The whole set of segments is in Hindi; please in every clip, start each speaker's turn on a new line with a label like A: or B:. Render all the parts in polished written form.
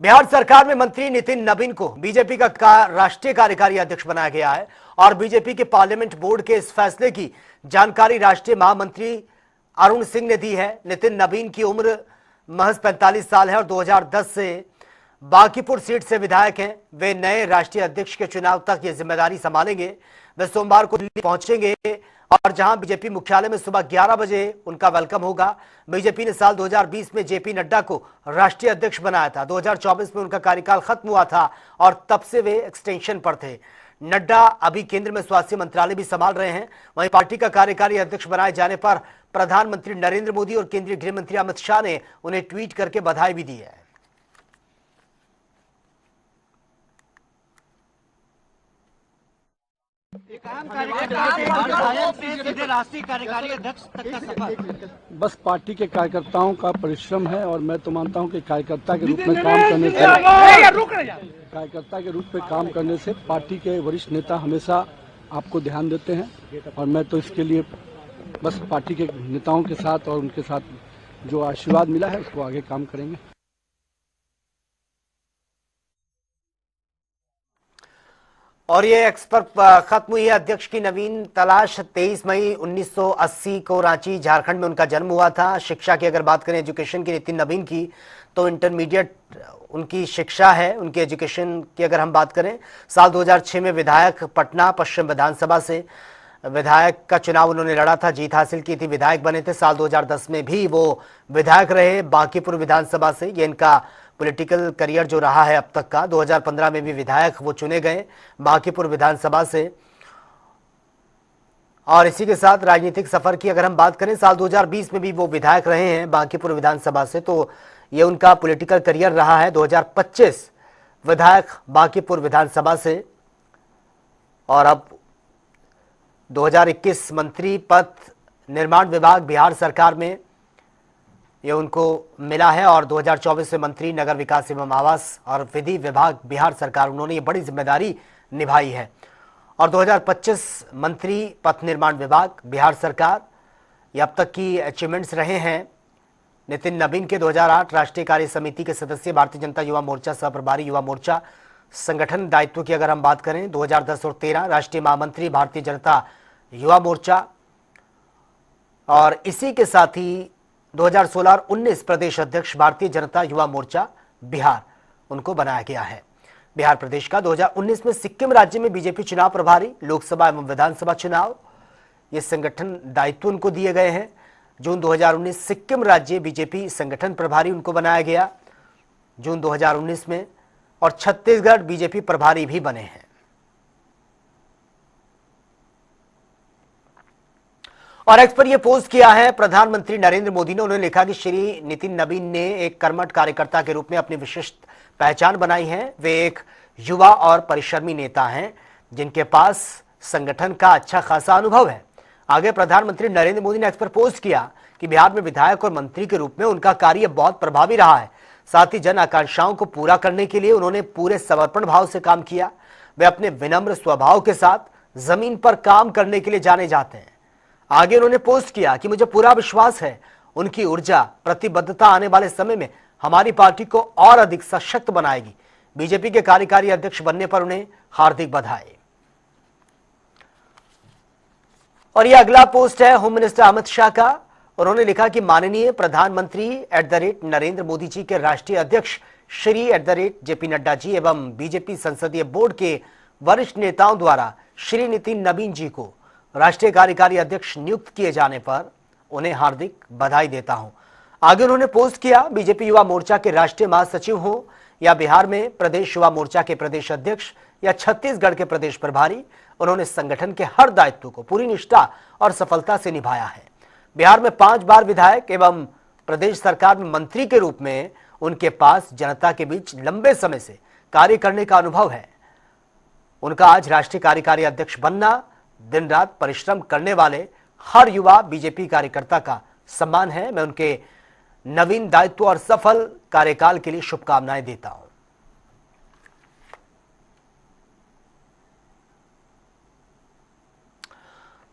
A: बिहार सरकार में मंत्री नितिन नवीन को बीजेपी का राष्ट्रीय कार्यकारी अध्यक्ष बनाया गया है और बीजेपी के पार्लियामेंट बोर्ड के इस फैसले की जानकारी राष्ट्रीय महामंत्री अरुण सिंह ने दी है। नितिन नवीन की उम्र महज 45 साल है और 2010 से बांकीपुर सीट से विधायक हैं। वे नए राष्ट्रीय अध्यक्ष के चुनाव तक ये जिम्मेदारी संभालेंगे। वे सोमवार को दिल्ली पहुंचेंगे और जहां बीजेपी मुख्यालय में सुबह 11 बजे उनका वेलकम होगा। बीजेपी ने साल 2020 में जेपी नड्डा को राष्ट्रीय अध्यक्ष बनाया था। 2024 में उनका कार्यकाल खत्म हुआ था और तब से वे एक्सटेंशन पर थे। नड्डा अभी केंद्र में स्वास्थ्य मंत्रालय भी संभाल रहे हैं। वहीं पार्टी का कार्यकारी अध्यक्ष बनाए जाने पर प्रधानमंत्री नरेंद्र मोदी और केंद्रीय गृह मंत्री अमित शाह ने उन्हें ट्वीट करके बधाई भी दी है।
B: राष्ट्रीय कार्यकारी अध्यक्ष तक का सफर
C: बस पार्टी के कार्यकर्ताओं का परिश्रम है और मैं तो मानता हूं कि कार्यकर्ता के रूप में काम करने से पार्टी के वरिष्ठ नेता हमेशा आपको ध्यान देते हैं और मैं तो इसके लिए बस पार्टी के नेताओं के साथ और उनके साथ जो आशीर्वाद मिला है उसको आगे काम करेंगे।
A: और ये एक्सपर्ट खत्म हुई है। अध्यक्ष की नवीन तलाश। 23 मई 1980 को रांची झारखंड में उनका जन्म हुआ था। शिक्षा की अगर बात करें एजुकेशन की नितिन नवीन की, तो इंटरमीडिएट उनकी शिक्षा है। उनकी एजुकेशन की अगर हम बात करें, साल 2006 में विधायक पटना पश्चिम विधानसभा से विधायक का चुनाव उन्होंने लड़ा था, जीत हासिल की थी, विधायक बने थे। साल 2010 में भी वो विधायक रहे बांकीपुर विधानसभा से। ये इनका पॉलिटिकल करियर जो रहा है अब तक का। 2015 में भी विधायक वो चुने गए बांकीपुर विधानसभा से। और इसी के साथ राजनीतिक सफर की अगर हम बात करें, साल 2020 में भी वो विधायक रहे हैं बांकीपुर विधानसभा से। तो ये उनका पॉलिटिकल करियर रहा है। 2025 विधायक बांकीपुर विधानसभा से और अब 2021 मंत्री पद निर्माण विभाग बिहार सरकार में ये उनको मिला है और 2024 से मंत्री नगर विकास एवं आवास और विधि विभाग बिहार सरकार, उन्होंने ये बड़ी जिम्मेदारी निभाई है। और 2025 मंत्री पथ निर्माण विभाग बिहार सरकार, ये अब तक की अचीवमेंट्स रहे हैं नितिन नवीन के। 2008 राष्ट्रीय कार्य समिति के सदस्य, भारतीय जनता युवा मोर्चा सह प्रभारी युवा मोर्चा। संगठन दायित्व की अगर हम बात करें, 2010 और 13 राष्ट्रीय महामंत्री भारतीय जनता युवा मोर्चा। और इसी के साथ ही 2016 और 19 प्रदेश अध्यक्ष भारतीय जनता युवा मोर्चा बिहार, उनको बनाया गया है। बिहार प्रदेश का 2019 में सिक्किम राज्य में बीजेपी चुनाव प्रभारी, लोकसभा एवं विधानसभा चुनाव, ये संगठन दायित्व उनको दिए गए हैं। जून 2019 सिक्किम राज्य बीजेपी संगठन प्रभारी उनको बनाया गया जून 2019 में। और छत्तीसगढ़ बीजेपी प्रभारी भी बने हैं। और एक्स पर यह पोस्ट किया है प्रधानमंत्री नरेंद्र मोदी ने। उन्होंने लिखा कि श्री नितिन नवीन ने एक कर्मठ कार्यकर्ता के रूप में अपनी विशिष्ट पहचान बनाई है। वे एक युवा और परिश्रमी नेता हैं जिनके पास संगठन का अच्छा खासा अनुभव है। आगे प्रधानमंत्री नरेंद्र मोदी ने एक्स पर पोस्ट किया कि बिहार में विधायक और मंत्री के रूप में उनका कार्य बहुत प्रभावी रहा है। साथ ही जन आकांक्षाओं को पूरा करने के लिए उन्होंने पूरे समर्पण भाव से काम किया। वे अपने विनम्र स्वभाव के साथ जमीन पर काम करने के लिए जाने जाते हैं। आगे उन्होंने पोस्ट किया कि मुझे पूरा विश्वास है उनकी ऊर्जा प्रतिबद्धता आने वाले समय में हमारी पार्टी को और अधिक सशक्त बनाएगी। बीजेपी के कार्यकारी अध्यक्ष बनने पर उन्हें हार्दिक बधाई। और यह अगला पोस्ट है होम मिनिस्टर अमित शाह का। उन्होंने लिखा कि माननीय प्रधानमंत्री @नरेंद्र मोदी जी के राष्ट्रीय अध्यक्ष श्री @JP नड्डा जी एवं बीजेपी संसदीय बोर्ड के वरिष्ठ नेताओं द्वारा श्री नितिन नवीन जी को राष्ट्रीय कार्यकारी अध्यक्ष नियुक्त किए जाने पर उन्हें हार्दिक बधाई देता हूं। आगे उन्होंने पोस्ट किया, बीजेपी युवा मोर्चा के राष्ट्रीय महासचिव हो या बिहार में प्रदेश युवा मोर्चा के प्रदेश अध्यक्ष या छत्तीसगढ़ के प्रदेश प्रभारी, उन्होंने संगठन के हर दायित्व को पूरी निष्ठा और सफलता से निभाया है। बिहार में 5 बार विधायक एवं प्रदेश सरकार में मंत्री के रूप में उनके पास जनता के बीच लंबे समय से कार्य करने का अनुभव है। उनका आज राष्ट्रीय कार्यकारी अध्यक्ष बनना दिन रात परिश्रम करने वाले हर युवा बीजेपी कार्यकर्ता का सम्मान है। मैं उनके नवीन दायित्व और सफल कार्यकाल के लिए शुभकामनाएं देता हूं।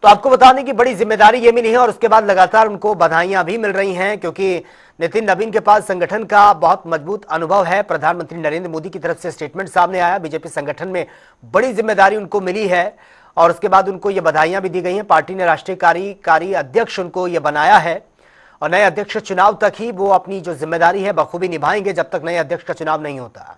A: तो तो आपको बताने की बड़ी जिम्मेदारी ये मिली है और उसके बाद लगातार उनको बधाइयां भी मिल रही हैं, क्योंकि नितिन नवीन के पास संगठन का बहुत मजबूत अनुभव है। प्रधानमंत्री नरेंद्र मोदी की तरफ से स्टेटमेंट सामने आया, बीजेपी संगठन में बड़ी जिम्मेदारी उनको मिली है और उसके बाद उनको ये बधाइयां भी दी गई हैं। पार्टी ने राष्ट्रीय कार्यकारी अध्यक्ष उनको ये बनाया है और नए अध्यक्ष चुनाव तक ही वो अपनी जो जिम्मेदारी है बखूबी निभाएंगे, जब तक नए अध्यक्ष का चुनाव नहीं होता।